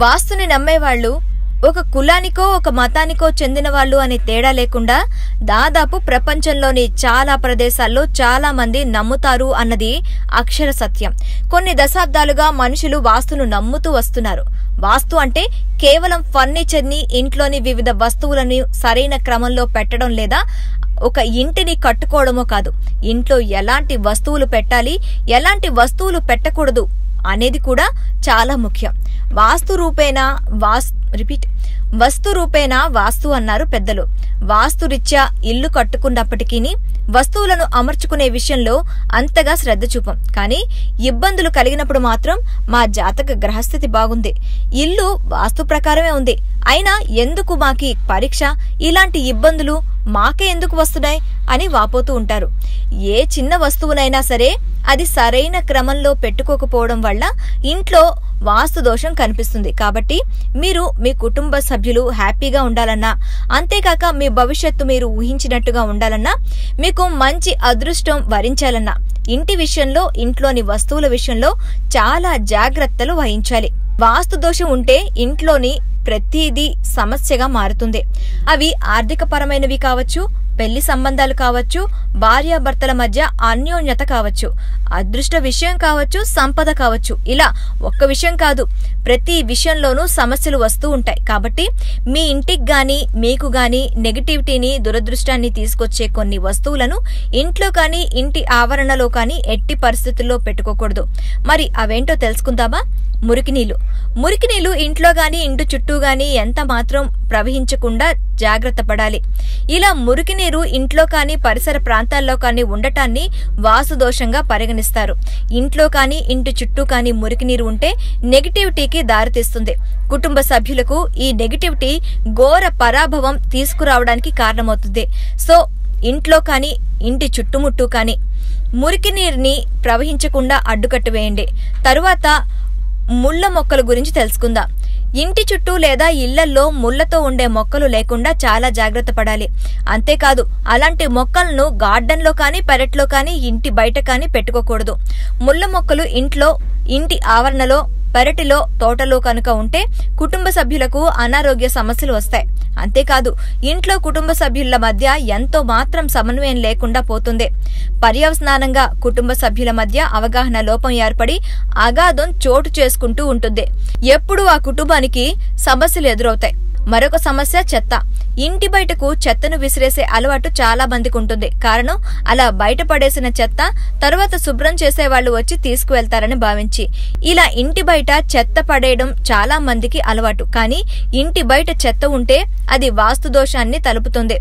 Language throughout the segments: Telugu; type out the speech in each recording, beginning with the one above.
వాస్తుని నమ్మేవాళ్ళు ఒక కులానికో ఒక మతానికో చెందిన వాళ్ళు అనే తేడా లేకుండా దాదాపు ప్రపంచంలోని చాలా ప్రదేశాల్లో చాలా మంది నమ్ముతారు అన్నది అక్షర సత్యం. కొన్ని దశాబ్దాలుగా మనుషులు వాస్తును నమ్ముతూ వస్తున్నారు. వాస్తు అంటే కేవలం ఫర్నిచర్ని, ఇంట్లోని వివిధ వస్తువులను సరైన క్రమంలో పెట్టడం లేదా ఒక ఇంటిని కట్టుకోవడమో కాదు, ఇంట్లో ఎలాంటి వస్తువులు పెట్టాలి, ఎలాంటి వస్తువులు పెట్టకూడదు అనేది కూడా చాలా ముఖ్యం. వస్తు రూపేణా వాస్తు అన్నారు పెద్దలు. వాస్తురీత్యా ఇల్లు కట్టుకున్నప్పటికీ వస్తువులను అమర్చుకునే విషయంలో అంతగా శ్రద్ధ చూపం. కానీ ఇబ్బందులు కలిగినప్పుడు మాత్రం మా జాతక గ్రహస్థితి బాగుంది, ఇల్లు వాస్తు ప్రకారమే ఉంది, అయినా ఎందుకు మాకి పరీక్ష, ఇలాంటి ఇబ్బందులు మాకే ఎందుకు వస్తున్నాయి అని వాపోతూ ఉంటారు. ఏ చిన్న వస్తువునైనా సరే అది సరైన క్రమంలో పెట్టుకోకపోవడం వల్ల ఇంట్లో వాస్తు దోషం కనిపిస్తుంది. కాబట్టి మీరు మీ కుటుంబ సభ్యులు హ్యాపీగా ఉండాలన్నా, అంతేకాక మీ భవిష్యత్తు మీరు ఊహించినట్టుగా ఉండాలన్నా, మీకు మంచి అదృష్టం వరించాలన్నా ఇంటి విషయంలో, ఇంట్లోని వస్తువుల విషయంలో చాలా జాగ్రత్తలు వహించాలి. వాస్తు దోషం ఉంటే ఇంట్లోని ప్రతిదీ సమస్యగా మారుతుంది. అవి ఆర్థిక పరమైనవి కావచ్చు, పెళ్లి సంబంధాలు కావచ్చు, భార్యాభర్తల మధ్య అన్యోన్యత కావచ్చు, అదృష్ట విషయం కావచ్చు, సంపద కావచ్చు. ఇలా ఒక్క విషయం కాదు, ప్రతి విషయంలోనూ సమస్యలు వస్తూ ఉంటాయి. కాబట్టి మీ ఇంటికి గాని మీకు గాని నెగటివిటీని, దురదృష్టాన్ని తీసుకొచ్చే కొన్ని వస్తువులను ఇంట్లో కానీ ఇంటి ఆవరణలో కానీ ఎట్టి పరిస్థితుల్లో పెట్టుకోకూడదు. మరి అవేంటో తెలుసుకుందామా? మురికి నీళ్లు ఇంట్లో గాని ఇంటి చుట్టూ గాని ఎంత మాత్రం ప్రవహించకుండా జాగ్రత్త పడాలి. ఇలా మురికి నీరు ఇంట్లో కానీ పరిసర ప్రాంతాల్లో కానీ ఉండటాన్ని వాస్తు దోషంగా పరిగణిస్తారు. ఇంట్లో కానీ ఇంటి చుట్టూ కానీ మురికి నీరు ఉంటే నెగటివిటీకి దారితీస్తుంది. కుటుంబ సభ్యులకు ఈ నెగటివిటీ ఘోర పరాభవం తీసుకురావడానికి కారణమవుతుంది. సో ఇంట్లో కానీ ఇంటి చుట్టుముట్టు కానీ మురికి నీరుని ప్రవహించకుండా అడ్డుకట్టు వేయండి. తరువాత ముళ్ళ మొక్కల గురించి తెలుసుకుందాం. ఇంటి చుట్టూ లేదా ఇళ్లల్లో ముళ్లతో ఉండే మొక్కలు లేకుండా చాలా జాగ్రత్త పడాలి. అంతేకాదు అలాంటి మొక్కలను గార్డెన్లో కానీ పెరట్లో కానీ ఇంటి బయట కానీ పెట్టుకోకూడదు. ముళ్ళ మొక్కలు ఇంట్లో, ఇంటి ఆవరణలో, పెరటిలో, తోటలో కనుక ఉంటే కుటుంబ సభ్యులకు అనారోగ్య సమస్యలు వస్తాయి. అంతేకాదు ఇంట్లో కుటుంబ సభ్యుల మధ్య ఎంతో మాత్రం సమన్వయం లేకుండా పోతుంది. పర్యవసానంగా కుటుంబ సభ్యుల మధ్య అవగాహన లోపం ఏర్పడి అగాధం చోటు చేసుకుంటూ ఉంటుంది. ఎప్పుడు ఆ కుటుంబానికి సమస్యలు ఎదురవుతాయి. మరొక సమస్య చెత్త. ఇంటి బయటకు చెత్తను విసిరేసే అలవాటు చాలా మందికి ఉంటుంది. కారణం అలా బయట పడేసిన చెత్త తర్వాత శుభ్రం చేసే వాళ్ళు వచ్చి తీసుకువెళ్తారని భావించి ఇలా ఇంటి బయట చెత్త పడేయడం చాలా మందికి అలవాటు. కానీ ఇంటి బయట చెత్త ఉంటే అది వాస్తు దోషాన్ని తలుపుతుంది.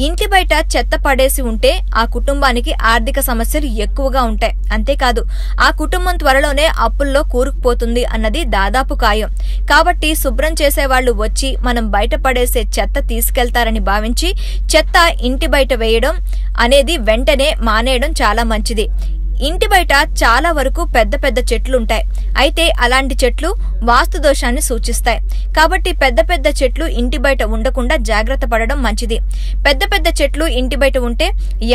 ఇంటి బయట చెత్త పడేసి ఉంటే ఆ కుటుంబానికి ఆర్థిక సమస్యలు ఎక్కువగా ఉంటాయి. అంతేకాదు ఆ కుటుంబం త్వరలోనే అప్పుల్లో కూరుకుపోతుంది అన్నది దాదాపు ఖాయం. కాబట్టి శుభ్రం చేసే వాళ్ళు వచ్చి మనం బయట పడేసే చెత్త తీసుకెళ్తారని భావించి చెత్త ఇంటి బయట వేయడం అనేది వెంటనే మానేయడం చాలా మంచిది. ఇంటి బయట చాలా వరకు పెద్ద పెద్ద చెట్లుంటాయి. అయితే అలాంటి చెట్లు వాస్తు దోషాన్ని సూచిస్తాయి. కాబట్టి పెద్ద పెద్ద చెట్లు ఇంటి బయట ఉండకుండా జాగ్రత్త పడడం మంచిది. పెద్ద పెద్ద చెట్లు ఇంటి బయట ఉంటే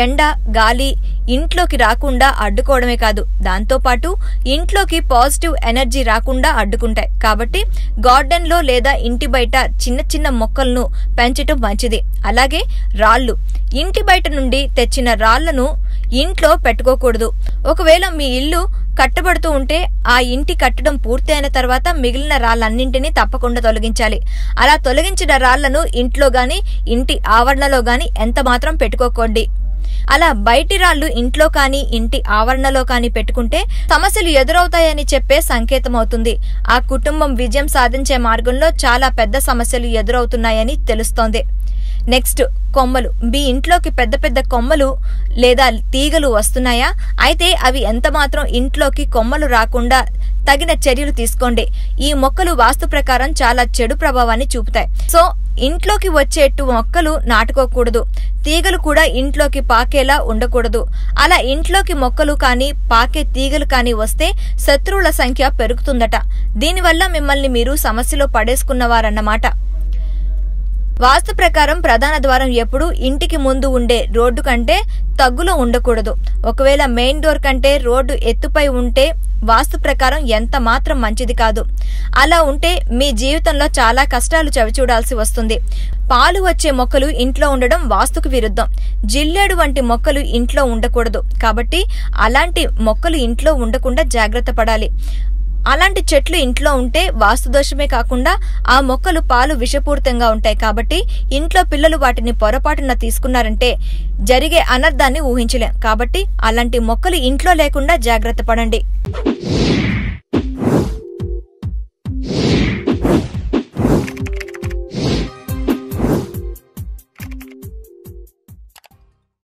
ఎండ, గాలి ఇంట్లోకి రాకుండా అడ్డుకోవడమే కాదు, దాంతోపాటు ఇంట్లోకి పాజిటివ్ ఎనర్జీ రాకుండా అడ్డుకుంటాయి. కాబట్టి గార్డెన్లో లేదా ఇంటి బయట చిన్న చిన్న మొక్కలను పెంచడం మంచిది. అలాగే రాళ్లు, ఇంటి బయట నుండి తెచ్చిన రాళ్లను ఇంట్లో పెట్టుకోకూడదు. ఒకవేళ మీ ఇల్లు కట్టబడుతూ ఉంటే ఆ ఇంటి కట్టడం పూర్తి అయిన తర్వాత మిగిలిన రాళ్లన్నింటినీ తప్పకుండా తొలగించాలి. అలా తొలగించిన రాళ్లను ఇంట్లో గాని ఇంటి ఆవరణలో గాని ఎంత మాత్రం పెట్టుకోకండి. అలా బయటి రాళ్లు ఇంట్లో కానీ ఇంటి ఆవరణలో కానీ పెట్టుకుంటే సమస్యలు ఎదురవుతాయని చెప్పే సంకేతం అవుతుంది. ఆ కుటుంబం విజయం సాధించే మార్గంలో చాలా పెద్ద సమస్యలు ఎదురవుతున్నాయని తెలుస్తోంది. నెక్స్ట్, కొమ్మలు. మీ ఇంట్లోకి పెద్ద పెద్ద కొమ్మలు లేదా తీగలు వస్తున్నాయా? అయితే అవి ఎంత మాత్రం ఇంట్లోకి కొమ్మలు రాకుండా తగిన చర్యలు తీసుకోండి. ఈ మొక్కలు వాస్తు ప్రకారం చాలా చెడు ప్రభావాన్ని చూపుతాయి. సో ఇంట్లోకి వచ్చేట్టు మొక్కలు నాటుకోకూడదు. తీగలు కూడా ఇంట్లోకి పాకేలా ఉండకూడదు. అలా ఇంట్లోకి మొక్కలు కానీ పాకే తీగలు కానీ వస్తే శత్రువుల సంఖ్య పెరుగుతుందట. దీనివల్ల మిమ్మల్ని మీరు సమస్యలో పడేసుకున్నవారన్నమాట. వాస్తు ప్రకారం ప్రధాన ద్వారం ఎప్పుడు ఇంటికి ముందు ఉండే రోడ్డు కంటే తగ్గులో ఉండకూడదు. ఒకవేళ మెయిన్ డోర్ కంటే రోడ్డు ఎత్తుపై ఉంటే వాస్తు ప్రకారం ఎంత మాత్రం మంచిది కాదు. అలా ఉంటే మీ జీవితంలో చాలా కష్టాలు చవిచూడాల్సి వస్తుంది. పాలు వచ్చే మొక్కలు ఇంట్లో ఉండడం వాస్తుకు విరుద్ధం. జిల్లేడు వంటి మొక్కలు ఇంట్లో ఉండకూడదు. కాబట్టి అలాంటి మొక్కలు ఇంట్లో ఉండకుండా జాగ్రత్త పడాలి. అలాంటి చెట్లు ఇంట్లో ఉంటే వాస్తు దోషమే కాకుండా ఆ మొక్కలు పాలు విషపూరితంగా ఉంటాయి. కాబట్టి ఇంట్లో పిల్లలు వాటిని పొరపాటున తీసుకున్నారంటే జరిగే అనర్థాన్ని ఊహించలేం. కాబట్టి అలాంటి మొక్కలు ఇంట్లో లేకుండా జాగ్రత్త పడండి.